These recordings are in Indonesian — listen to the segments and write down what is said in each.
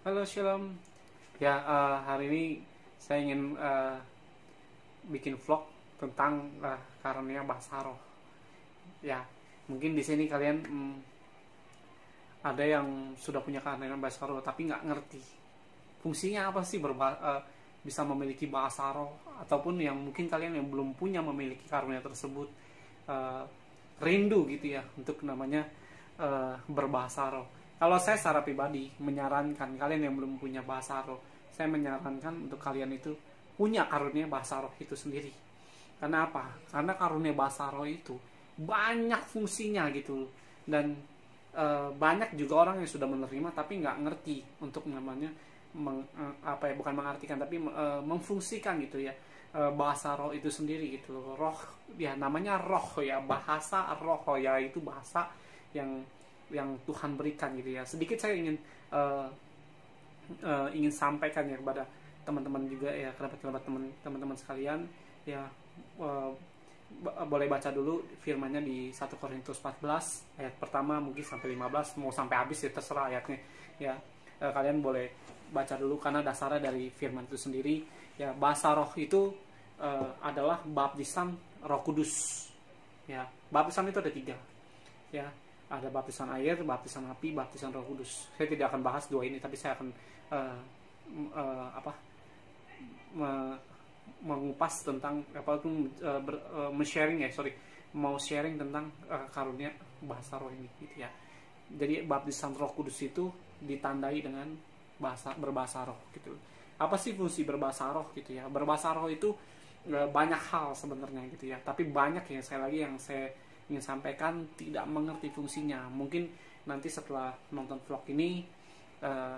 Halo Shalom. Ya, hari ini saya ingin bikin vlog tentang karunia bahasa roh. Ya, mungkin di sini kalian ada yang sudah punya karunia bahasa roh tapi nggak ngerti fungsinya apa sih bisa memiliki bahasa roh, ataupun yang mungkin kalian yang belum punya memiliki karunia tersebut rindu gitu ya untuk namanya berbahasa roh. Kalau saya secara pribadi menyarankan kalian yang belum punya bahasa roh, saya menyarankan untuk kalian itu punya karunia bahasa roh itu sendiri. Karena apa? Karena karunia bahasa roh itu banyak fungsinya gitu, dan banyak juga orang yang sudah menerima tapi nggak ngerti untuk namanya bukan mengartikan tapi memfungsikan gitu ya, bahasa roh itu sendiri gitu. Roh ya, namanya roh ya, bahasa roh ya, itu bahasa yang Tuhan berikan gitu ya. Sedikit saya ingin sampaikan ya kepada teman-teman juga ya, kerabat-kerabat teman-teman sekalian ya. Boleh baca dulu firmannya di 1 Korintus 14 ayat pertama mungkin sampai 15, mau sampai habis ya terserah ayatnya ya. Kalian boleh baca dulu karena dasarnya dari firman itu sendiri ya. Bahasa roh itu adalah baptisan Roh Kudus ya. Baptisan itu ada 3 ya. Ada baptisan air, baptisan api, baptisan Roh Kudus. Saya tidak akan bahas 2 ini, tapi saya akan mengupas tentang mau sharing tentang karunia bahasa roh ini gitu ya. Jadi baptisan Roh Kudus itu ditandai dengan berbahasa roh gitu. Apa sih fungsi berbahasa roh gitu ya? Berbahasa roh itu banyak hal sebenarnya gitu ya, tapi banyak yang saya ingin sampaikan tidak mengerti fungsinya. Mungkin nanti setelah nonton vlog ini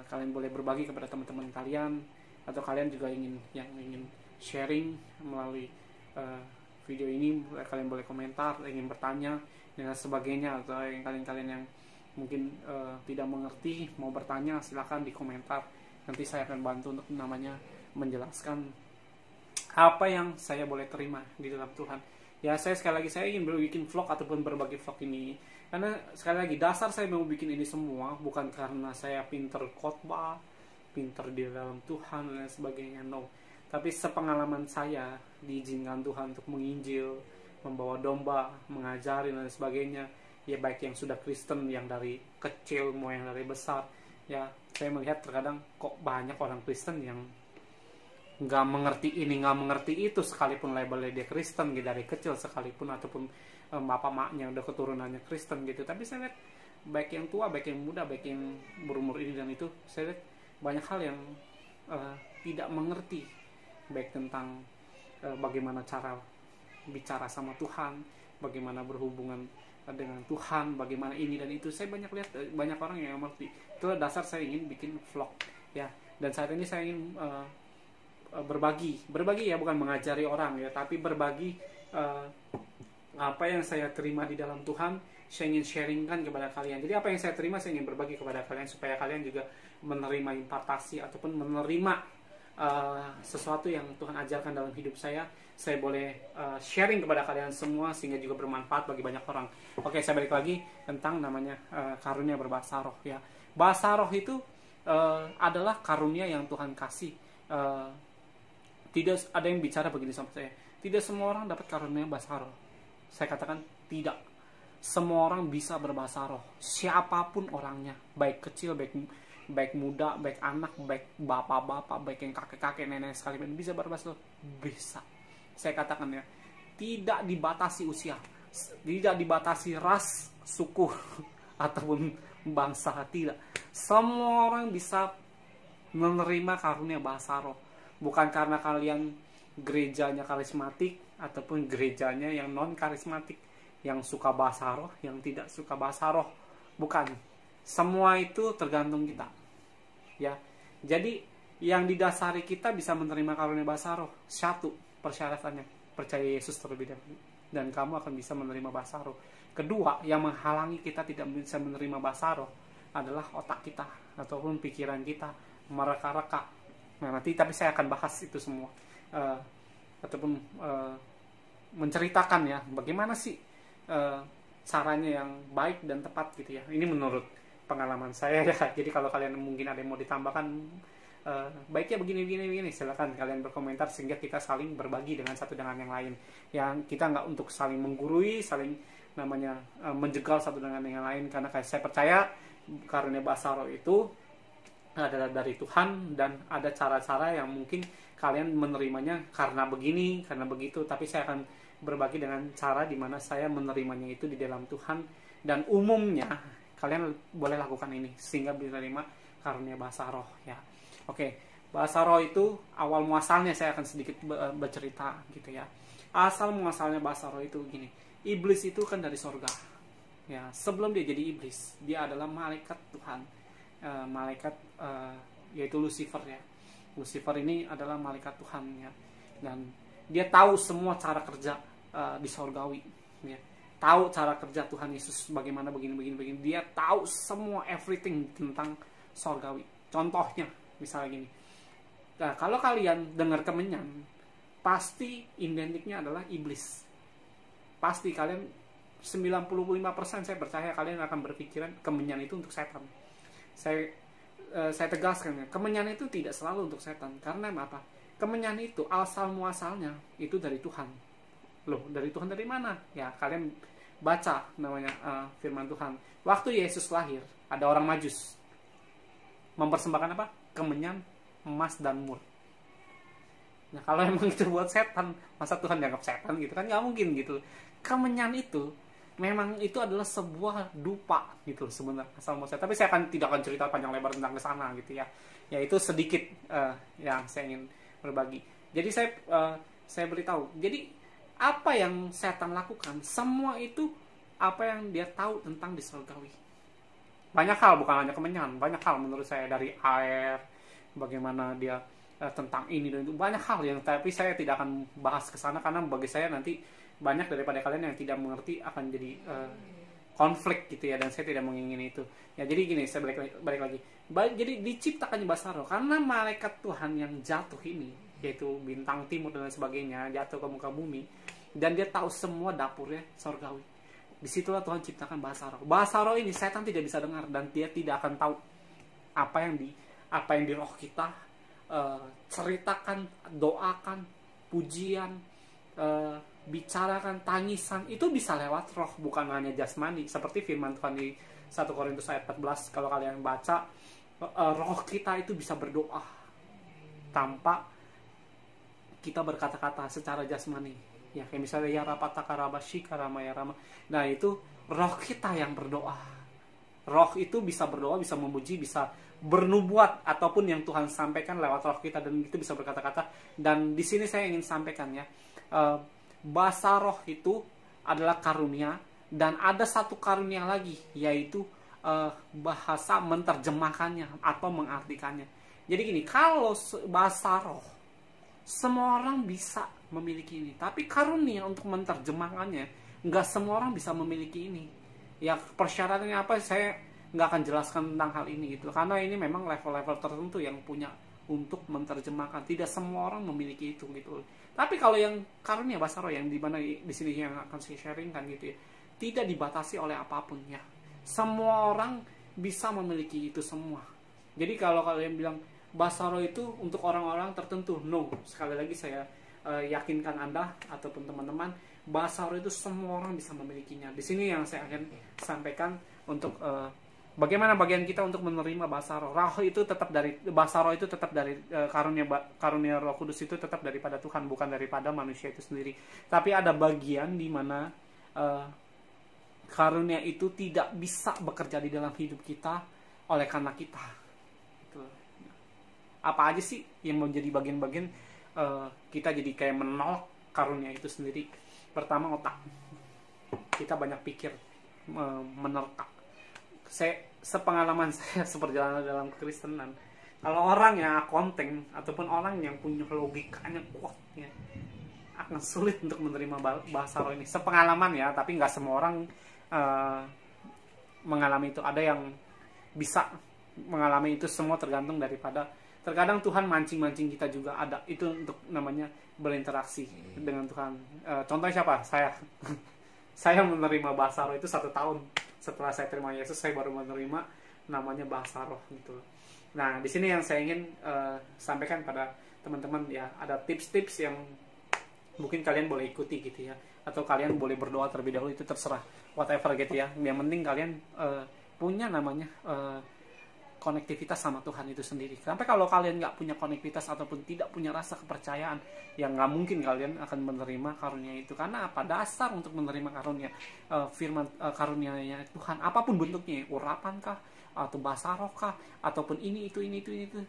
kalian boleh berbagi kepada teman-teman kalian, atau kalian juga ingin sharing melalui video ini. Kalian boleh komentar, ingin bertanya dan sebagainya, atau kalian yang mungkin tidak mengerti mau bertanya, silahkan di komentar. Nanti saya akan bantu untuk namanya menjelaskan apa yang saya boleh terima di dalam Tuhan. Ya, sekali lagi saya ingin bikin vlog ataupun berbagi vlog ini karena sekali lagi dasar saya mau bikin ini semua bukan karena saya pinter khotbah, pinter di dalam Tuhan dan sebagainya, no. Tapi sepengalaman saya diizinkan Tuhan untuk menginjil, membawa domba, mengajari dan sebagainya ya, baik yang sudah Kristen, yang dari kecil mau yang dari besar ya. Saya melihat terkadang kok banyak orang Kristen yang nggak mengerti ini, nggak mengerti itu, sekalipun labelnya dia Kristen gitu, dari kecil sekalipun, ataupun bapak maknya udah keturunannya Kristen gitu. Tapi saya lihat baik yang tua, baik yang muda, baik yang berumur ini dan itu, saya lihat banyak hal yang tidak mengerti, baik tentang bagaimana cara bicara sama Tuhan, bagaimana berhubungan dengan Tuhan, bagaimana ini dan itu. Saya banyak lihat banyak orang yang mengerti. Itu dasar saya ingin bikin vlog ya. Dan saat ini saya ingin berbagi ya, bukan mengajari orang ya, tapi berbagi apa yang saya terima di dalam Tuhan. Saya ingin sharingkan kepada kalian. Jadi apa yang saya terima saya ingin berbagi kepada kalian, supaya kalian juga menerima impartasi ataupun menerima sesuatu yang Tuhan ajarkan dalam hidup saya. Saya boleh sharing kepada kalian semua sehingga juga bermanfaat bagi banyak orang. Oke, saya balik lagi tentang namanya karunia berbahasa roh ya. Bahasa roh itu adalah karunia yang Tuhan kasih. Tidak ada yang bicara begini sama saya, tidak semua orang dapat karunia bahasa roh. Saya katakan tidak. Semua orang bisa berbahasa roh, siapapun orangnya, baik kecil, baik muda, baik anak, baik bapak-bapak, baik yang kakek-kakek, nenek sekalipun bisa berbahasa roh. Bisa. Saya katakan ya, tidak dibatasi usia, tidak dibatasi ras, suku ataupun bangsa, tidak. Semua orang bisa menerima karunia bahasa roh. Bukan karena kalian gerejanya karismatik ataupun gerejanya yang non karismatik, yang suka bahasa roh, yang tidak suka bahasa roh. Bukan. Semua itu tergantung kita ya. Jadi yang didasari kita bisa menerima karunia bahasa roh, satu persyaratannya percaya Yesus terlebih dahulu, dan kamu akan bisa menerima bahasa roh. Kedua, yang menghalangi kita tidak bisa menerima bahasa roh adalah otak kita ataupun pikiran kita mereka-reka. Nah, nanti tapi saya akan bahas itu semua ataupun menceritakan ya bagaimana sih caranya yang baik dan tepat gitu ya. Ini menurut pengalaman saya ya. Jadi kalau kalian mungkin ada yang mau ditambahkan, baiknya begini, silakan kalian berkomentar sehingga kita saling berbagi dengan satu dengan yang lain. Yang kita nggak untuk saling menggurui, saling namanya menjegal satu dengan yang lain, karena saya percaya karunia bahasa roh itu adalah dari Tuhan, dan ada cara-cara yang mungkin kalian menerimanya karena begini, karena begitu, tapi saya akan berbagi dengan cara dimana saya menerimanya itu di dalam Tuhan, dan umumnya kalian boleh lakukan ini sehingga bisa menerima karunia bahasa roh ya. Oke, bahasa roh itu awal muasalnya saya akan sedikit bercerita gitu ya. Asal muasalnya bahasa roh itu gini. Iblis itu kan dari sorga. Ya, sebelum dia jadi iblis, dia adalah malaikat Tuhan. Yaitu Lucifer ya. Lucifer ini adalah malaikat Tuhan ya. Dan dia tahu semua cara kerja di sorgawi ya. Tahu cara kerja Tuhan Yesus bagaimana begini. Dia tahu semua everything tentang sorgawi. Contohnya misalnya gini, nah, kalau kalian dengar kemenyan, pasti identiknya adalah iblis. Pasti kalian 95% saya percaya kalian akan berpikiran kemenyan itu untuk setan. Saya tegaskan ya, kemenyan itu tidak selalu untuk setan. Karena apa? Kemenyan itu asal muasalnya itu dari Tuhan. Loh, dari Tuhan dari mana? Ya, kalian baca namanya firman Tuhan. Waktu Yesus lahir, ada orang Majus mempersembahkan apa? Kemenyan, emas, dan mur. Nah, kalau emang itu buat setan, masa Tuhan dianggap setan gitu kan? Nggak mungkin gitu. Kemenyan itu memang itu adalah sebuah dupa gitu sebenarnya asal muasal. Tapi saya tidak akan cerita panjang lebar tentang ke sana gitu ya. Ya itu sedikit yang saya ingin berbagi. Jadi saya beritahu. Jadi apa yang setan lakukan, semua itu apa yang dia tahu tentang di surgawi. Banyak hal, bukan hanya kemenyan, banyak hal menurut saya, dari air, bagaimana dia tentang ini dan itu, banyak hal yang, tapi saya tidak akan bahas ke sana karena bagi saya nanti banyak daripada kalian yang tidak mengerti akan jadi konflik gitu ya, dan saya tidak menginginkan itu. Ya jadi gini, saya balik lagi. Jadi diciptakannya bahasa roh karena malaikat Tuhan yang jatuh ini, yaitu bintang timur dan sebagainya, jatuh ke muka bumi, dan dia tahu semua dapurnya surgawi. Disitulah Tuhan ciptakan bahasa roh. Bahasa roh ini setan tidak bisa dengar, dan dia tidak akan tahu apa yang di roh kita ceritakan, doakan, pujian, bicarakan, tangisan, itu bisa lewat roh, bukan hanya jasmani. Seperti firman Tuhan di 1 Korintus ayat 14, kalau kalian baca, roh kita itu bisa berdoa tanpa kita berkata-kata secara jasmani. Ya, kayak misalnya ya rapataka rabashi karama ya rama. Nah, itu roh kita yang berdoa. Roh itu bisa berdoa, bisa memuji, bisa bernubuat, ataupun yang Tuhan sampaikan lewat roh kita, dan itu bisa berkata-kata. Dan di sini saya ingin sampaikan ya, bahasa roh itu adalah karunia, dan ada satu karunia lagi, yaitu bahasa menerjemahkannya atau mengartikannya. Jadi gini, kalau bahasa roh semua orang bisa memiliki ini, tapi karunia untuk menerjemahkannya nggak semua orang bisa memiliki ini. Ya, persyaratannya apa saya nggak akan jelaskan tentang hal ini gitu, karena ini memang level-level tertentu yang punya untuk menerjemahkan. Tidak semua orang memiliki itu gitu. Tapi kalau yang karunia bahasa roh yang dimana di sini yang akan saya sharingkan gitu ya, tidak dibatasi oleh apapun ya. Semua orang bisa memiliki itu semua. Jadi kalau kalian bilang bahasa roh itu untuk orang-orang tertentu, no. Sekali lagi saya yakinkan Anda ataupun teman-teman, bahasa roh itu semua orang bisa memilikinya. Di sini yang saya akan sampaikan untuk bagaimana bagian kita untuk menerima bahasa roh. Bahasa roh itu tetap dari karunia Roh Kudus itu tetap daripada Tuhan, bukan daripada manusia itu sendiri. Tapi ada bagian di mana karunia itu tidak bisa bekerja di dalam hidup kita oleh karena kita. Gitu. Apa aja sih yang menjadi bagian-bagian kita jadi kayak menolak karunia itu sendiri? Pertama, otak. Kita banyak pikir, menerka. Sepengalaman saya seperjalanan dalam kekristenan, kalau orang yang akunting ataupun orang yang punya logikanya kuat ya, akan sulit untuk menerima bahasa roh ini. Sepengalaman ya, tapi nggak semua orang mengalami itu. Ada yang bisa mengalami itu, semua tergantung daripada, terkadang Tuhan mancing-mancing kita juga ada. Itu untuk namanya berinteraksi dengan Tuhan. Contohnya siapa? Saya menerima bahasa roh itu 1 tahun setelah saya terima Yesus. Saya baru menerima namanya bahasa roh gitu. Nah, di sini yang saya ingin sampaikan pada teman-teman ya, ada tips-tips yang mungkin kalian boleh ikuti gitu ya, atau kalian boleh berdoa terlebih dahulu, itu terserah, whatever gitu ya. Yang penting kalian punya namanya konektivitas sama Tuhan itu sendiri. Sampai kalau kalian nggak punya konektivitas ataupun tidak punya rasa kepercayaan, yang nggak mungkin kalian akan menerima karunia itu. Karena apa? Dasar untuk menerima karunia firman karunia-Nya Tuhan, apapun bentuknya, urapan kah, atau bahasa roh kah, ataupun ini itu,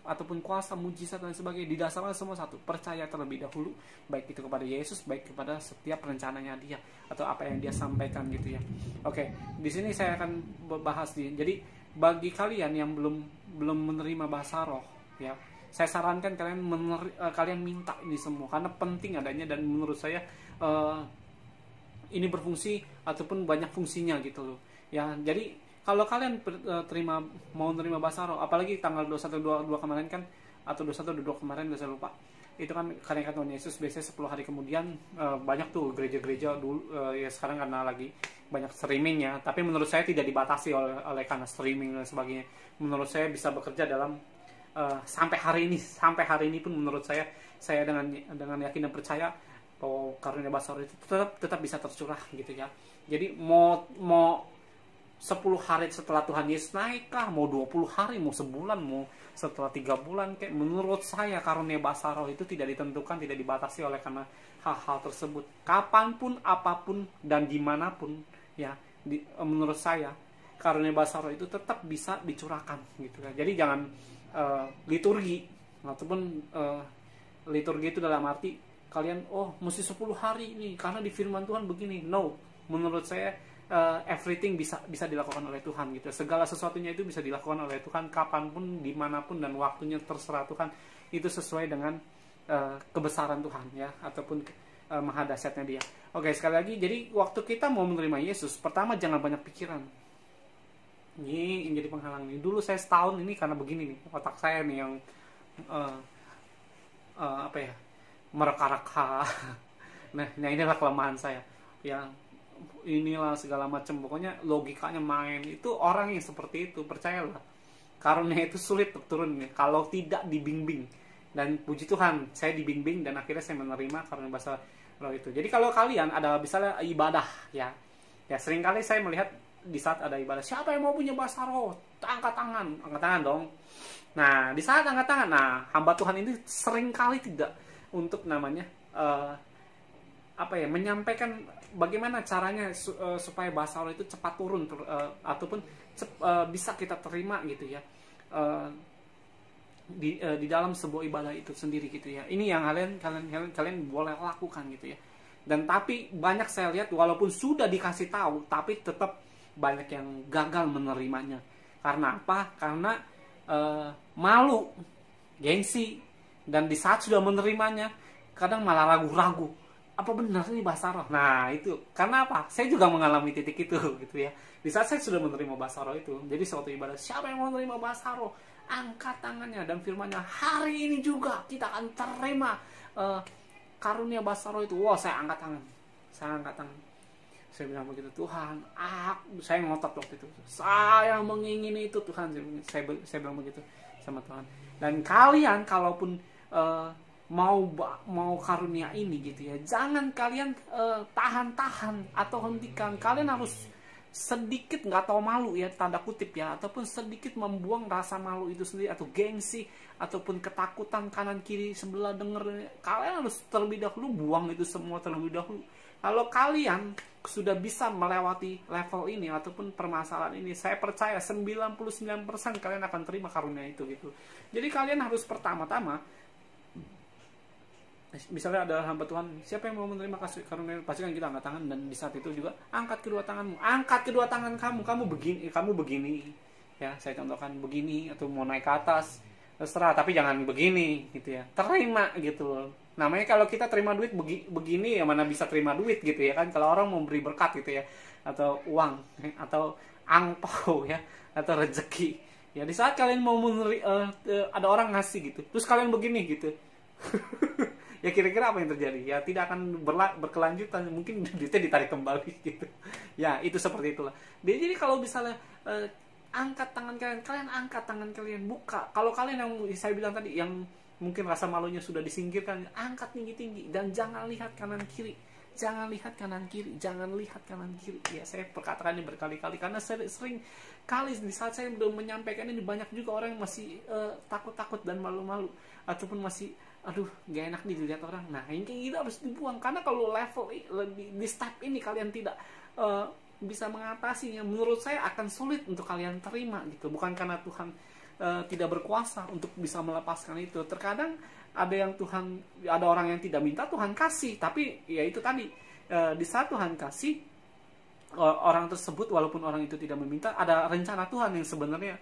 ataupun kuasa, mujizat dan sebagainya, didasarkan semua satu, percaya terlebih dahulu, baik itu kepada Yesus, baik kepada setiap rencananya Dia atau apa yang Dia sampaikan gitu ya. Oke, di sini saya akan bahas jadi bagi kalian yang belum menerima bahasa roh ya, saya sarankan kalian minta ini semua, karena penting adanya, dan menurut saya ini berfungsi ataupun banyak fungsinya gitu loh ya. Jadi kalau kalian mau menerima bahasa roh, apalagi tanggal 21-22 kemarin kan, atau 21-22 kemarin, saya lupa, itu kan kenaikan Tuhan Yesus, biasanya 10 hari kemudian banyak tuh gereja-gereja dulu ya, sekarang karena lagi banyak streaming ya, tapi menurut saya tidak dibatasi oleh karena streaming dan sebagainya. Menurut saya bisa bekerja dalam sampai hari ini pun menurut saya dengan yakin dan percaya bahwa karunia bahasa roh itu tetap bisa tercurah gitu ya. Jadi mau 10 hari setelah Tuhan Yesus naik kah, mau 20 hari, mau sebulan, mau setelah 3 bulan, kayak menurut saya karunia bahasa roh itu tidak ditentukan, tidak dibatasi oleh karena hal-hal tersebut. Kapanpun, apapun, dan dimanapun ya, menurut saya karunia bahasa roh itu tetap bisa dicurahkan gitu kan. Jadi jangan liturgi, ataupun liturgi itu dalam arti kalian mesti 10 hari nih karena di firman Tuhan begini. No, menurut saya everything bisa dilakukan oleh Tuhan gitu. Segala sesuatunya itu bisa dilakukan oleh Tuhan kapanpun, dimanapun, dan waktunya terserah Tuhan. Itu sesuai dengan kebesaran Tuhan ya, ataupun maha dahsyatnya Dia. Oke, sekali lagi, jadi waktu kita mau menerima Yesus, pertama jangan banyak pikiran. Ini yang jadi penghalang nih. Dulu saya setahun ini karena begini nih, otak saya nih yang mereka-reka. Nah inilah kelemahan saya ya. Inilah segala macam, pokoknya logikanya main. Itu orang yang seperti itu, percayalah, karunia itu sulit untuk turun kalau tidak dibimbing. Dan puji Tuhan, saya dibimbing dan akhirnya saya menerima karunia bahasa roh itu. Jadi kalau kalian ada misalnya ibadah ya seringkali saya melihat di saat ada ibadah, siapa yang mau punya bahasa roh, angkat tangan dong. Nah di saat angkat tangan, hamba Tuhan ini seringkali tidak untuk namanya menyampaikan bagaimana caranya supaya bahasa roh itu cepat turun ataupun bisa kita terima gitu ya di dalam sebuah ibadah itu sendiri gitu ya. Ini yang kalian boleh lakukan gitu ya. Dan tapi banyak saya lihat walaupun sudah dikasih tahu tapi tetap banyak yang gagal menerimanya. Karena apa? Karena malu, gengsi, dan di saat sudah menerimanya kadang malah ragu-ragu, apa benar ini bahasa roh? Nah itu karena apa? Saya juga mengalami titik itu gitu ya. Di saat saya sudah menerima bahasa roh itu, jadi suatu ibadah, siapa yang mau menerima bahasa roh, angkat tangannya, dan firman-Nya, hari ini juga kita akan terima karunia bahasa roh itu. Wah, saya angkat tangan. Saya bilang begitu, Tuhan, saya ngotot waktu itu, saya mengingini itu Tuhan. Saya bilang begitu sama Tuhan. Dan kalian kalaupun mau karunia ini gitu ya, jangan kalian tahan-tahan atau hentikan. Kalian harus sedikit nggak tahu malu ya, tanda kutip ya, ataupun sedikit membuang rasa malu itu sendiri, atau gengsi, ataupun ketakutan kanan kiri sebelah denger. Kalian harus terlebih dahulu buang itu semua terlebih dahulu. Kalau kalian sudah bisa melewati level ini ataupun permasalahan ini, saya percaya 99% kalian akan terima karunia itu gitu. Jadi kalian harus pertama-tama, misalnya ada hamba Tuhan, siapa yang mau menerima kasih karunia, pasti kan kita angkat tangan. Dan di saat itu juga angkat kedua tangan kamu begini ya, saya contohkan begini, atau mau naik ke atas terserah, tapi jangan begini gitu ya, terima gitu loh. Namanya kalau kita terima duit begini ya, mana bisa terima duit gitu ya kan, kalau orang mau beri berkat gitu ya, atau uang atau angpau ya, atau rezeki ya. Di saat kalian mau ada orang ngasih gitu, terus kalian begini gitu ya, kira-kira apa yang terjadi? Ya tidak akan berkelanjutan, mungkin duitnya ditarik kembali gitu ya. Itu seperti itulah. Jadi kalau misalnya angkat tangan kalian, angkat tangan kalian, buka. Kalau kalian yang saya bilang tadi, yang mungkin rasa malunya sudah disingkirkan, angkat tinggi-tinggi dan jangan lihat kanan kiri. Jangan lihat kanan kiri, jangan lihat kanan kiri. Ya, saya perkatakan ini berkali-kali karena sering kali di saat saya belum menyampaikan ini, banyak juga orang yang masih takut-takut dan malu-malu, ataupun masih aduh gak enak nih dilihat orang. Nah, yang kayak gitu harus dibuang, karena kalau level di step ini kalian tidak bisa mengatasinya, menurut saya akan sulit untuk kalian terima gitu. Bukan karena Tuhan tidak berkuasa untuk bisa melepaskan itu. Terkadang ada orang yang tidak minta, Tuhan kasih, tapi ya itu tadi, di saat Tuhan kasih, orang tersebut walaupun orang itu tidak meminta, ada rencana Tuhan yang sebenarnya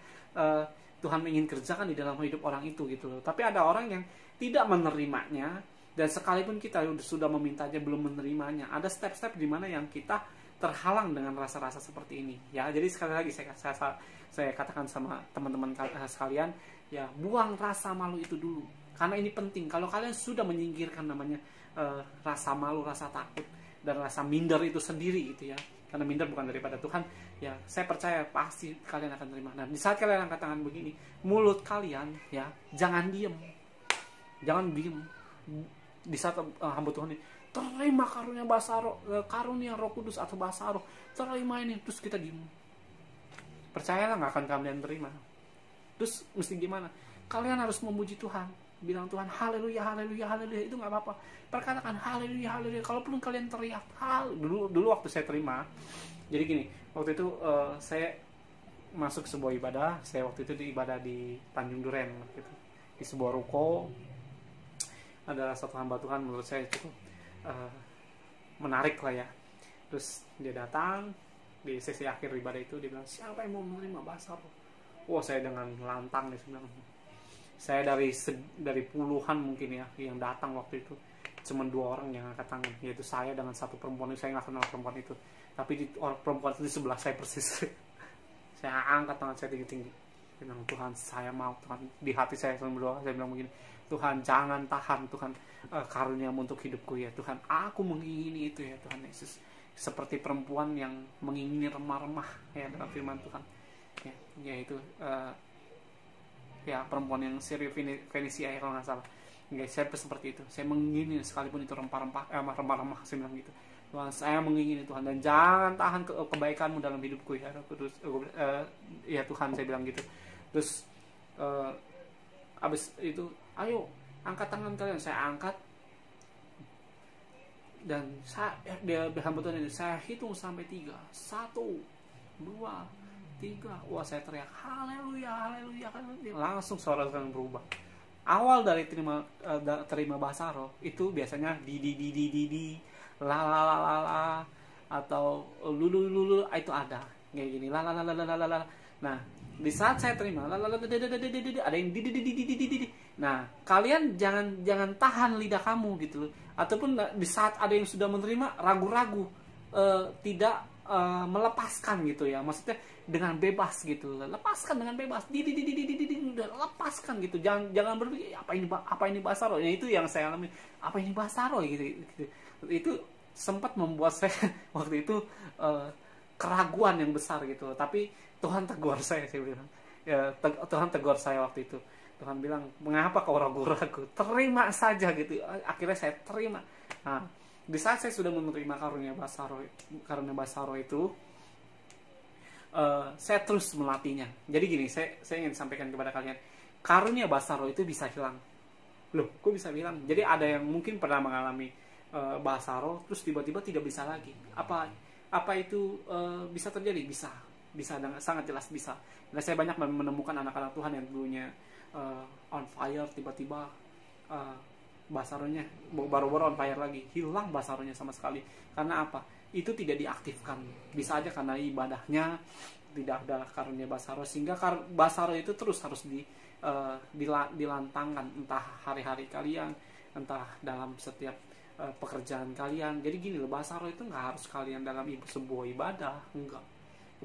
Tuhan ingin kerjakan di dalam hidup orang itu gitu loh. Tapi ada orang yang tidak menerimanya, dan sekalipun kita sudah memintanya belum menerimanya. Ada step-step di mana yang kita terhalang dengan rasa-rasa seperti ini ya. Jadi sekali lagi saya katakan sama teman-teman sekalian, ya, buang rasa malu itu dulu, karena ini penting. Kalau kalian sudah menyingkirkan namanya rasa malu, rasa takut, dan rasa minder itu sendiri gitu ya, karena minder bukan daripada Tuhan, ya saya percaya pasti kalian akan terima. Nah, di saat kalian angkat tangan begini, mulut kalian ya jangan diem. Di saat hamba Tuhan ini terima karunia bahasa roh, karunia Roh Kudus atau bahasa roh, terima ini, terus kita diem, percayalah nggak akan kalian terima. Terus mesti gimana? Kalian harus memuji Tuhan, bilang Tuhan haleluya, haleluya, haleluya. Itu nggak apa-apa, perkatakan haleluya, haleluya. Kalaupun kalian teriak dulu waktu saya terima, jadi gini, waktu itu saya masuk sebuah ibadah. Saya waktu itu ibadah di Tanjung Duren gitu, di sebuah ruko. Ada satu hamba Tuhan menurut saya cukup menarik lah ya. Terus dia datang di sesi akhir ibadah itu, dia bilang, siapa yang mau menerima bahasa roh? Wah, saya dengan lantang nih sebenarnya. Saya dari puluhan mungkin ya yang datang waktu itu, cuma 2 orang yang angkat tangan, yaitu saya dengan satu perempuan. Saya nggak kenal perempuan itu, tapi perempuan itu di sebelah saya persis. Saya angkat tangan saya tinggi-tinggi, bilang, Tuhan saya mau, Tuhan. Di hati saya berdoa, saya bilang begini, Tuhan jangan tahan Tuhan karuniamu untuk hidupku ya Tuhan, aku mengingini itu ya Tuhan Yesus, seperti perempuan yang mengingini remah-remah ya dalam firman Tuhan ya, yaitu ya perempuan yang Syria Fenisia ya kalau nggak salah ya. Saya seperti itu, saya mengingini sekalipun itu remah-remah, saya bilang gitu, Tuhan saya mengingini Tuhan, dan jangan tahan kebaikanmu dalam hidupku ya Kudus, ya Tuhan, saya bilang gitu. Terus abis itu, ayo angkat tangan kalian. Saya angkat, dan dia hamba Tuhan ini, saya hitung sampai 3, 1, 2, 3. Wah, saya teriak haleluya, haleluya, haleluya. Langsung suara saya berubah. Awal dari terima bahasa roh itu biasanya di la la la la la, atau lulu itu ada kayak gini, la la la la la la la. Nah, di saat saya terima la la la ada yang di. Nah, kalian jangan tahan lidah kamu gitu loh. Ataupun di saat ada yang sudah menerima, ragu-ragu, tidak melepaskan gitu ya. Maksudnya dengan bebas gitu. Lepaskan dengan bebas. Lepaskan gitu. Jangan berpikir apa ini bahasa roh. Ya, itu yang saya alami. Apa ini bahasa roh gitu. Itu sempat membuat saya waktu itu keraguan yang besar gitu. Tapi Tuhan tegur saya bilang. Ya, Tuhan tegur saya waktu itu. Tuhan bilang, mengapa kau ragu-ragu? Terima saja gitu. Akhirnya saya terima. Nah, di saat saya sudah menerima karunia bahasa roh itu, saya terus melatihnya. Jadi gini, saya ingin sampaikan kepada kalian, karunia bahasa roh itu bisa hilang. Loh, kok bisa hilang? Jadi ada yang mungkin pernah mengalami bahasa roh, terus tiba-tiba tidak bisa lagi. Apa itu bisa terjadi? Bisa dengan sangat jelas bisa. Dan saya banyak menemukan anak-anak Tuhan yang dulunya on fire, tiba-tiba bahasa rohnya baru-baru on fire lagi, hilang bahasa rohnya sama sekali. Karena apa? Itu tidak diaktifkan. Bisa aja karena ibadahnya tidak ada karunia bahasa roh, sehingga bahasa roh itu terus harus dilantangkan, entah hari-hari kalian, entah dalam setiap pekerjaan kalian. Jadi gini loh, bahasa roh itu nggak harus kalian dalam sebuah ibadah, enggak.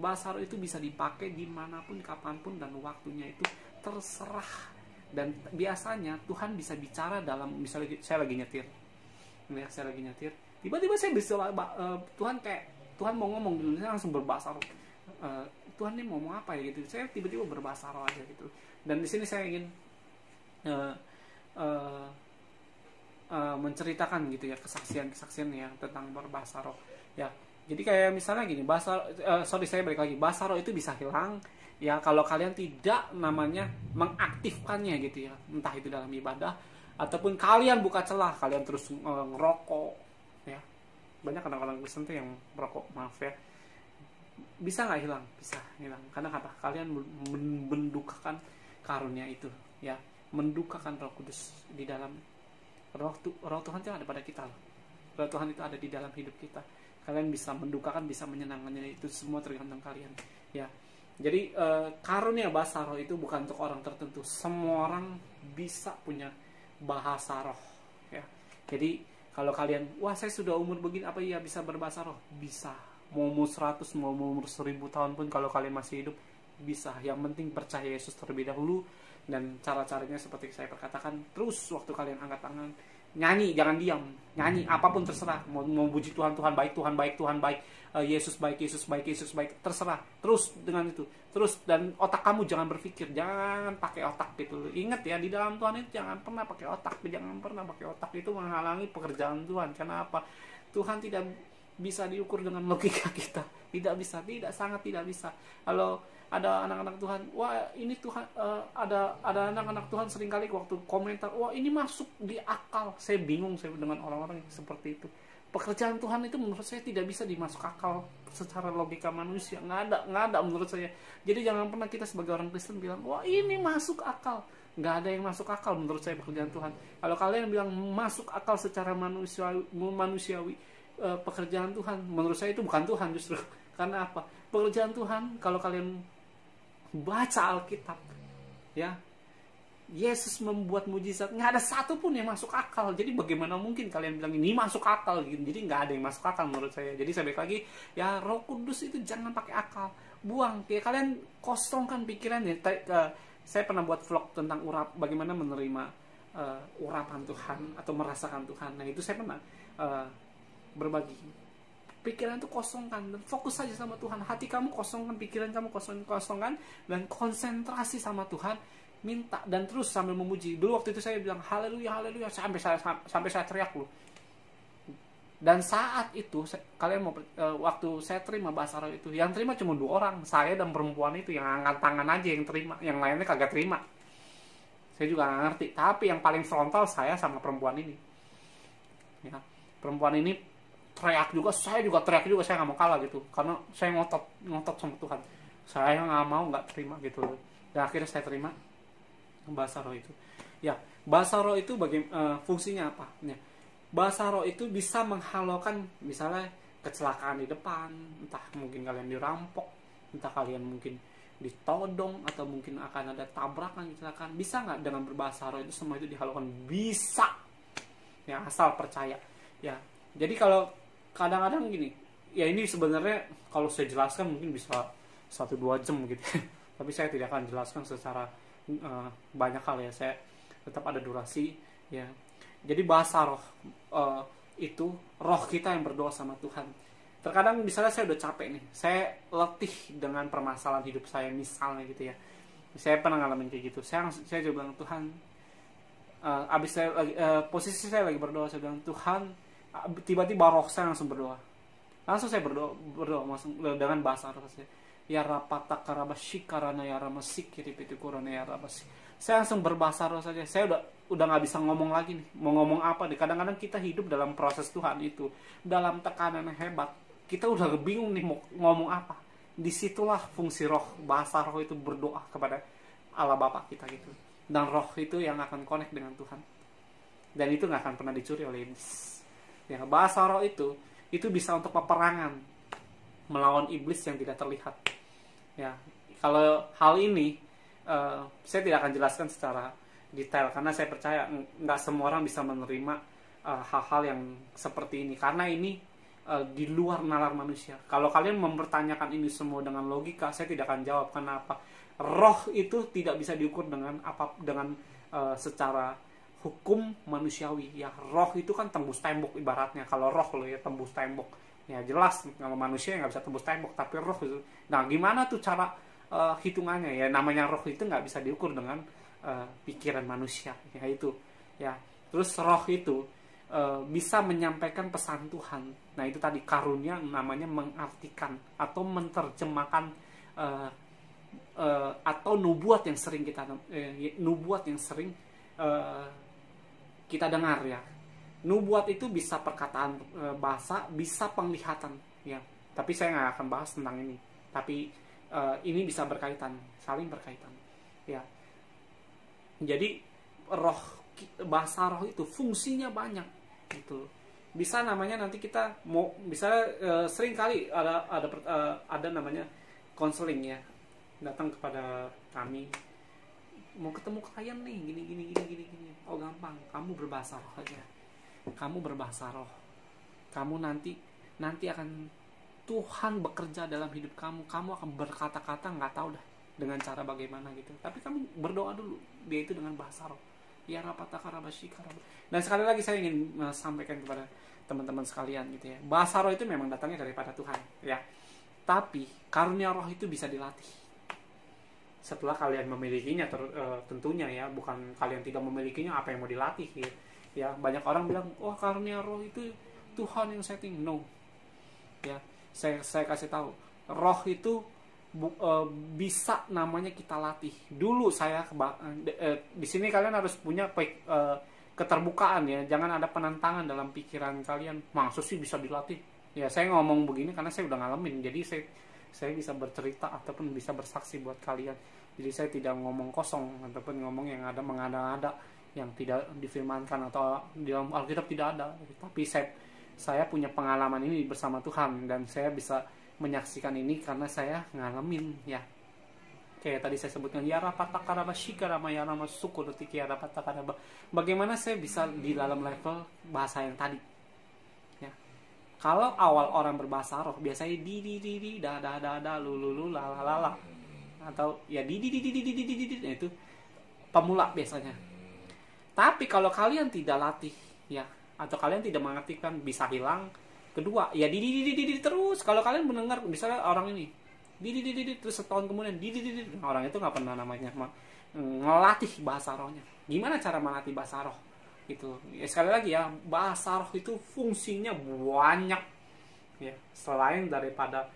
Bahasa roh itu bisa dipakai dimanapun, kapanpun, dan waktunya itu terserah. Dan biasanya Tuhan bisa bicara dalam, misalnya saya lagi nyetir, tiba-tiba saya bisa Tuhan mau ngomong dulu, saya langsung berbahasa roh. Tuhan ini mau ngomong apa ya gitu. Saya tiba-tiba berbahasa roh aja gitu. Dan di sini saya ingin menceritakan gitu ya kesaksian yang tentang berbahasa roh ya. Jadi kayak misalnya gini, saya balik lagi, bahasa roh itu bisa hilang ya kalau kalian tidak namanya mengaktifkannya gitu ya, entah itu dalam ibadah ataupun kalian buka celah, kalian terus ngerokok ya. Banyak kadang-kadang Kristen tuh yang merokok, maaf ya. Bisa nggak hilang? Bisa hilang. Karena apa? Kalian mendukakan karunia itu ya, mendukakan Roh Kudus di dalam roh Tuhan itu ada pada kita loh. Roh Tuhan itu ada di dalam hidup kita. Kalian bisa mendukakan, bisa menyenangkannya, itu semua tergantung kalian ya. Jadi karunia bahasa roh itu bukan untuk orang tertentu. Semua orang bisa punya bahasa roh ya. Jadi kalau kalian, wah saya sudah umur begini, apa iya bisa berbahasa roh? Bisa. Mau umur 100, mau umur 1000 tahun pun kalau kalian masih hidup bisa. Yang penting percaya Yesus terlebih dahulu. Dan cara-caranya seperti saya perkatakan, terus waktu kalian angkat tangan, nyanyi, jangan diam, nyanyi apapun terserah, mau puji Tuhan, Tuhan baik, Tuhan baik, Tuhan baik, Yesus baik, Yesus baik, Yesus baik, terserah, terus dengan itu, terus. Dan otak kamu jangan berpikir, jangan pakai otak gitu. Ingat ya, di dalam Tuhan itu jangan pernah pakai otak, jangan pernah pakai otak, itu menghalangi pekerjaan Tuhan. Kenapa? Tuhan tidak bisa diukur dengan logika kita, tidak bisa, sangat tidak bisa. Kalau ada anak-anak Tuhan, wah ini Tuhan, ada anak-anak Tuhan seringkali waktu komentar, wah ini masuk di akal. Saya bingung saya dengan orang-orang yang seperti itu. Pekerjaan Tuhan itu menurut saya tidak bisa dimasuk akal secara logika manusia, nggak ada menurut saya. Jadi jangan pernah kita sebagai orang Kristen bilang, wah ini masuk akal. Nggak ada yang masuk akal menurut saya pekerjaan Tuhan. Kalau kalian bilang masuk akal secara manusiawi, pekerjaan Tuhan, menurut saya itu bukan Tuhan justru. Karena apa? Pekerjaan Tuhan, kalau kalian baca Alkitab ya, Yesus membuat mujizat, nggak ada satu pun yang masuk akal. Jadi bagaimana mungkin kalian bilang ini masuk akal gitu? Jadi nggak ada yang masuk akal menurut saya. Jadi saya balik lagi ya, Roh Kudus itu jangan pakai akal, buang. Kayak kalian kosongkan pikirannya. Saya pernah buat vlog tentang bagaimana menerima urapan Tuhan atau merasakan Tuhan. Nah itu saya pernah berbagi. Pikiran itu kosongkan dan fokus saja sama Tuhan. Hati kamu kosongkan, pikiran kamu kosongkan, dan konsentrasi sama Tuhan. Minta dan terus sambil memuji. Dulu waktu itu saya bilang haleluya, haleluya, sampai saya teriak loh. Dan saat itu kalian mau waktu saya terima bahasa roh itu, yang terima cuma 2 orang, saya dan perempuan itu yang angkat tangan aja yang terima, yang lainnya kagak terima. Saya juga nggak ngerti. Tapi yang paling frontal saya sama perempuan ini. Ya, perempuan ini teriak juga, saya juga teriak juga, saya nggak mau kalah gitu, karena saya ngotot sama Tuhan, saya nggak mau nggak terima gitu. Dan akhirnya saya terima bahasa roh itu ya. Bahasa roh itu fungsinya apa ya? Bahasa roh itu bisa menghalaukan misalnya kecelakaan di depan, entah mungkin kalian dirampok, entah kalian mungkin ditodong, atau mungkin akan ada tabrakan, kecelakaan. Bisa nggak dengan berbahasa roh itu semua itu dihalaukan? Bisa ya, asal percaya ya. Jadi kalau kadang-kadang gini, ya ini sebenarnya kalau saya jelaskan mungkin bisa 1-2 jam gitu. Tapi saya tidak akan jelaskan secara banyak hal ya. Saya tetap ada durasi ya. Jadi bahasa roh itu roh kita yang berdoa sama Tuhan. Terkadang misalnya saya udah capek nih, saya letih dengan permasalahan hidup saya misalnya gitu ya. Saya pernah ngalamin kayak gitu. Saya juga bilang Tuhan, abis saya posisi saya lagi berdoa, saya bilang Tuhan, tiba-tiba roh saya langsung berdoa. Langsung saya berdoa dengan bahasa roh saya. Ya rapata karabashi karana ya ramasik kiripiti kurana ya rabasi. Saya langsung berbahasa roh saja. Saya udah nggak bisa ngomong lagi nih. Mau ngomong apa nih? Kadang-kadang kita hidup dalam proses Tuhan itu, dalam tekanan yang hebat. Kita udah bingung nih mau ngomong apa. Disitulah fungsi roh, bahasa roh itu berdoa kepada Allah Bapa kita gitu. Dan roh itu yang akan connect dengan Tuhan. Dan itu nggak akan pernah dicuri oleh iblis. Ya, bahasa roh itu bisa untuk peperangan melawan iblis yang tidak terlihat. Ya, kalau hal ini saya tidak akan jelaskan secara detail karena saya percaya nggak semua orang bisa menerima hal-hal yang seperti ini, karena ini di luar nalar manusia. Kalau kalian mempertanyakan ini semua dengan logika, saya tidak akan jawab. Kenapa? Roh itu tidak bisa diukur dengan secara hukum manusiawi ya. Roh itu kan tembus tembok ibaratnya. Kalau roh lo ya tembus tembok, Ya jelas kalau manusia nggak bisa tembus tembok, tapi roh itu. Nah gimana tuh cara hitungannya ya? Namanya roh itu nggak bisa diukur dengan pikiran manusia, ya itu ya. Terus roh itu bisa menyampaikan pesan Tuhan. Nah itu tadi karunia, namanya mengartikan atau menerjemahkan atau nubuat yang sering kita kita dengar ya. Nubuat itu bisa perkataan bahasa, bisa penglihatan ya. Tapi saya nggak akan bahas tentang ini. Tapi ini bisa berkaitan, saling berkaitan ya. Jadi bahasa roh itu fungsinya banyak gitu. Bisa namanya nanti kita mau bisa sering kali ada namanya konseling ya, datang kepada kami, mau ketemu klien nih gini. Oh gampang, kamu berbahasa roh aja. Kamu berbahasa roh. Kamu nanti akan Tuhan bekerja dalam hidup kamu. Kamu akan berkata-kata nggak tahu dah dengan cara bagaimana gitu. Tapi kamu berdoa dulu, dia itu dengan bahasa roh. Ya dan sekali lagi saya ingin sampaikan kepada teman-teman sekalian gitu ya. Bahasa roh itu memang datangnya daripada Tuhan ya. Tapi karunia roh itu bisa dilatih. Setelah kalian memilikinya tentunya ya, bukan kalian tidak memilikinya apa yang mau dilatih ya. Ya, banyak orang bilang, "Oh, karunia roh itu Tuhan yang setting." No. Ya, saya kasih tahu, roh itu bisa namanya kita latih. Dulu saya di sini kalian harus punya keterbukaan ya. Jangan ada penentangan dalam pikiran kalian. Maksud sih bisa dilatih? Ya, saya ngomong begini karena saya udah ngalamin. Jadi saya bisa bercerita ataupun bisa bersaksi buat kalian. Jadi saya tidak ngomong kosong ataupun ngomong yang ada mengada-ngada, yang tidak difirmankan atau di dalam Alkitab tidak ada. Tapi saya punya pengalaman ini bersama Tuhan, dan saya bisa menyaksikan ini karena saya ngalamin ya. Kayak tadi saya sebutkan bagaimana saya bisa di dalam level bahasa yang tadi ya. Kalau awal orang berbahasa roh biasanya di da lu la la la, atau ya di itu pemula biasanya. Tapi kalau kalian tidak latih ya, atau kalian tidak mengartikan, bisa hilang. Kedua, ya di terus. Kalau kalian mendengar misalnya orang ini di terus setahun kemudian orang itu nggak pernah namanya ngelatih bahasa rohnya. Gimana cara melatih bahasa roh? Gitu. Ya, sekali lagi ya, bahasa roh itu fungsinya banyak ya. Selain daripada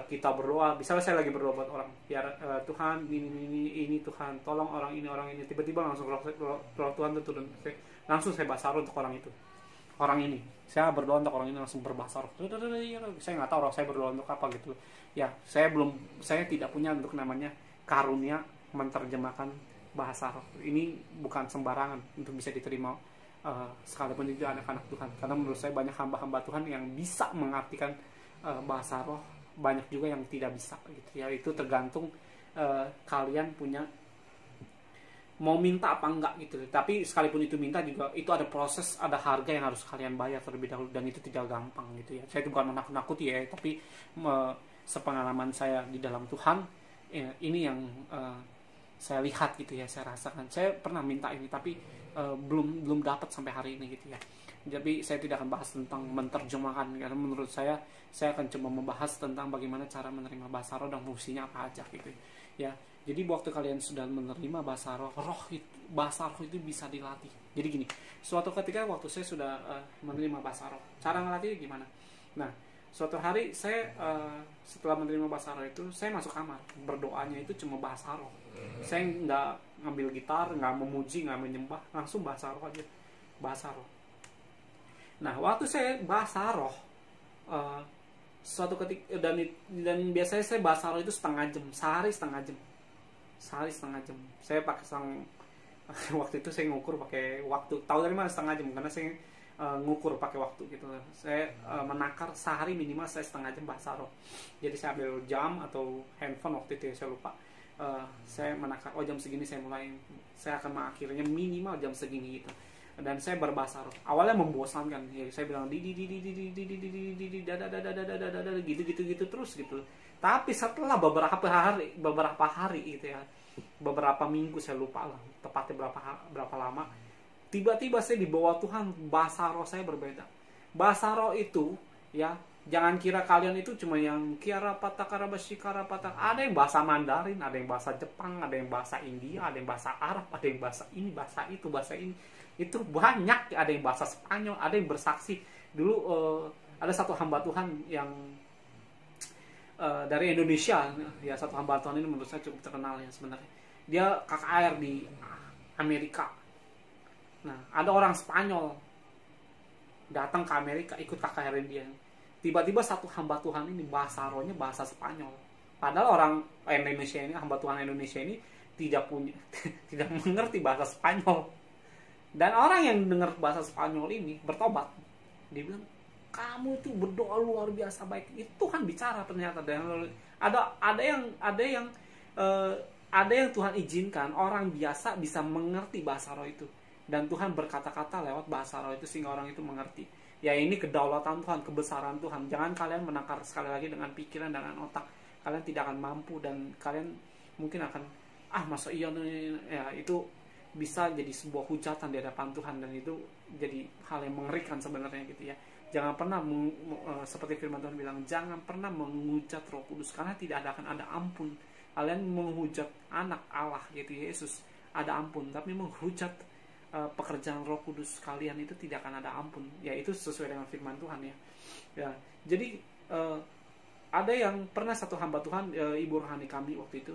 kita berdoa, misalnya saya lagi berdoa buat orang, ya Tuhan ini Tuhan, tolong orang ini, tiba-tiba langsung roh Tuhan itu turun, langsung saya bahasa roh untuk orang itu, orang ini, saya berdoa untuk orang ini langsung berbahasa roh. Saya nggak tahu roh saya berdoa untuk apa gitu ya. Saya tidak punya untuk namanya karunia menerjemahkan bahasa roh. Ini bukan sembarangan untuk bisa diterima sekalipun itu anak-anak Tuhan, karena menurut saya banyak hamba-hamba Tuhan yang bisa mengartikan bahasa roh, banyak juga yang tidak bisa gitu ya. Itu tergantung kalian punya mau minta apa enggak gitu. Tapi sekalipun itu minta juga, itu ada proses, ada harga yang harus kalian bayar terlebih dahulu, dan itu tidak gampang gitu ya. Saya itu bukan menakut-nakuti ya, tapi sepengalaman saya di dalam Tuhan ini yang saya lihat gitu ya, saya rasakan. Saya pernah minta ini tapi belum dapat sampai hari ini gitu ya. Jadi saya tidak akan bahas tentang menerjemahkan, karena menurut saya akan cuma membahas tentang bagaimana cara menerima bahasa roh dan fungsinya apa aja gitu ya. Jadi waktu kalian sudah menerima bahasa roh bahasa roh itu bisa dilatih. Jadi gini, suatu ketika waktu saya sudah menerima bahasa roh, cara ngelatihnya gimana? Nah, suatu hari saya setelah menerima bahasa roh itu, saya masuk kamar, berdoanya itu cuma bahasa roh. Saya nggak ngambil gitar, nggak memuji, nggak menyembah, langsung bahasa roh aja, bahasa roh. Nah, waktu saya bahasa roh, suatu ketika, dan biasanya saya bahasa roh itu setengah jam, sehari setengah jam. Saya pakai waktu itu saya ngukur pakai waktu. Tahu dari mana setengah jam? Karena saya ngukur pakai waktu gitu. Saya menakar sehari minimal saya setengah jam bahasa roh. Jadi saya ambil jam atau handphone waktu itu, saya lupa. Saya menakar, jam segini saya mulai. Saya akan mengakhirnya minimal jam segini gitu. Dan saya berbahasa roh. Awalnya membosankan, ya saya bilang gitu terus gitu. Tapi setelah beberapa hari gitu ya, beberapa minggu, saya lupa lah tepatnya berapa lama, tiba-tiba saya dibawa Tuhan, bahasa roh saya berbeda. Bahasa roh itu ya Jangan kira kalian itu cuma yang kiara patak karabashi kara patak. Ada yang bahasa Mandarin, ada yang bahasa Jepang, ada yang bahasa India, ada yang bahasa Arab, ada yang bahasa ini, bahasa itu, bahasa ini. Itu banyak. Ada yang bahasa Spanyol, ada yang bersaksi. Dulu ada satu hamba Tuhan yang dari Indonesia, ya, satu hamba Tuhan ini menurut saya cukup terkenal ya sebenarnya. Dia KKR di Amerika. Nah, ada orang Spanyol datang ke Amerika ikut KKR dia. Tiba-tiba satu hamba Tuhan ini bahasa rohnya bahasa Spanyol. Padahal orang Indonesia ini, hamba Tuhan Indonesia ini tidak punya tidak mengerti bahasa Spanyol. Dan orang yang dengar bahasa Spanyol ini bertobat. Dia bilang, "Kamu itu berdoa luar biasa baik." Itu Tuhan bicara ternyata. Dan ada yang Tuhan izinkan orang biasa bisa mengerti bahasa roh itu. Dan Tuhan berkata-kata lewat bahasa roh itu sehingga orang itu mengerti. Ya, ini kedaulatan Tuhan, kebesaran Tuhan. Jangan kalian menakar sekali lagi dengan pikiran dan dengan otak. Kalian tidak akan mampu dan kalian mungkin akan masa iya nih, ya, itu bisa jadi sebuah hujatan di hadapan Tuhan dan itu jadi hal yang mengerikan sebenarnya gitu ya. Jangan pernah seperti firman Tuhan bilang, jangan pernah menghujat Roh Kudus karena tidak akan ada ampun. Kalian menghujat anak Allah gitu Yesus, ada ampun, tapi menghujat pekerjaan Roh Kudus kalian itu tidak akan ada ampun. Ya, itu sesuai dengan firman Tuhan ya. Ya, jadi ada yang pernah satu hamba Tuhan, ibu rohani kami waktu itu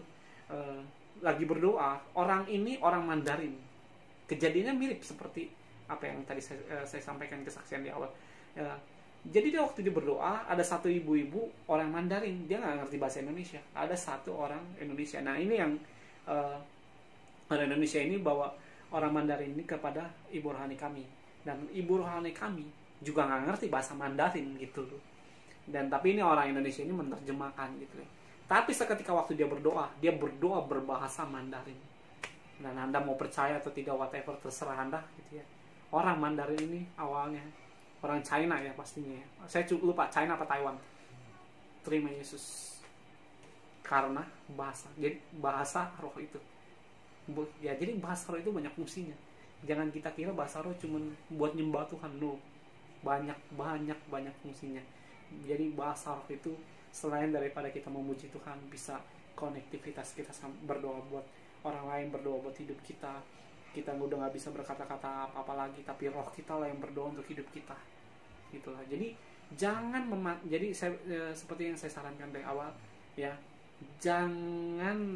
lagi berdoa. Orang ini orang Mandarin. Kejadiannya mirip seperti apa yang tadi saya sampaikan kesaksian di awal. Ya, jadi dia waktu dia berdoa, ada satu ibu-ibu orang Mandarin, dia nggak ngerti bahasa Indonesia. Ada satu orang Indonesia. Nah, ini yang orang Indonesia ini bawa orang Mandarin ini kepada ibu rohani kami, dan ibu rohani kami juga nggak ngerti bahasa Mandarin gitu loh. Dan tapi ini orang Indonesia ini menerjemahkan gitu loh. Tapi seketika waktu dia berdoa berbahasa Mandarin. Dan Anda mau percaya atau tidak, whatever, terserah Anda gitu ya. Orang Mandarin ini awalnya orang China ya pastinya ya. Saya lupa China atau Taiwan. Terima Yesus karena bahasa. Jadi bahasa roh itu. Ya, jadi bahasa roh itu banyak fungsinya. Jangan kita kira bahasa roh cuma buat nyembah Tuhan. No. Banyak fungsinya. Jadi bahasa roh itu selain daripada kita memuji Tuhan, bisa konektivitas kita berdoa buat orang lain, berdoa buat hidup kita. Kita udah nggak bisa berkata-kata apa-apa lagi, tapi roh kita lah yang berdoa untuk hidup kita. Gitulah. Jadi jangan seperti yang saya sarankan dari awal ya, jangan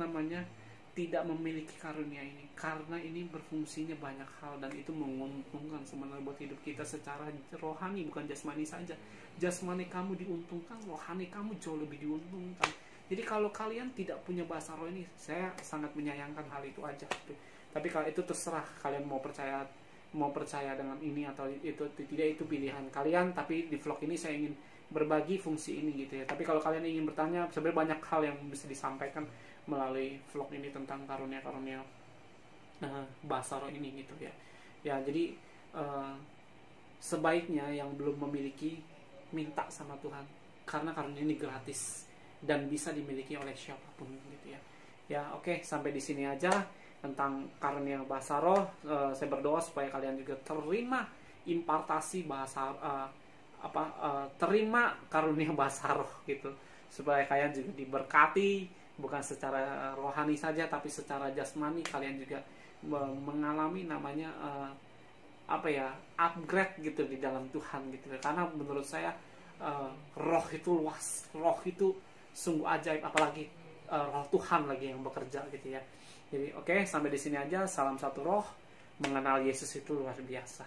tidak memiliki karunia ini, karena ini berfungsinya banyak hal dan itu menguntungkan sebenarnya buat hidup kita secara rohani, bukan jasmani saja. Jasmani kamu diuntungkan, rohani kamu jauh lebih diuntungkan. Jadi kalau kalian tidak punya bahasa roh ini, saya sangat menyayangkan hal itu aja gitu. Tapi kalau itu terserah kalian mau percaya dengan ini atau itu tidak, itu pilihan kalian. Tapi di vlog ini saya ingin berbagi fungsi ini gitu ya. Tapi kalau kalian ingin bertanya, sebenarnya banyak hal yang bisa disampaikan melalui vlog ini tentang karunia-karunia bahasa roh ini gitu ya. Ya, jadi sebaiknya yang belum memiliki, minta sama Tuhan, karena karunia ini gratis dan bisa dimiliki oleh siapapun gitu ya. Ya, oke, sampai di sini aja tentang karunia bahasa roh. Saya berdoa supaya kalian juga terima impartasi bahasa terima karunia bahasa roh gitu, supaya kalian juga diberkati, bukan secara rohani saja tapi secara jasmani. Kalian juga mengalami namanya upgrade gitu di dalam Tuhan gitu. Karena menurut saya roh itu luas, roh itu sungguh ajaib, apalagi roh Tuhan lagi yang bekerja gitu ya. Jadi oke, sampai di sini aja. Salam satu roh, mengenal Yesus itu luar biasa.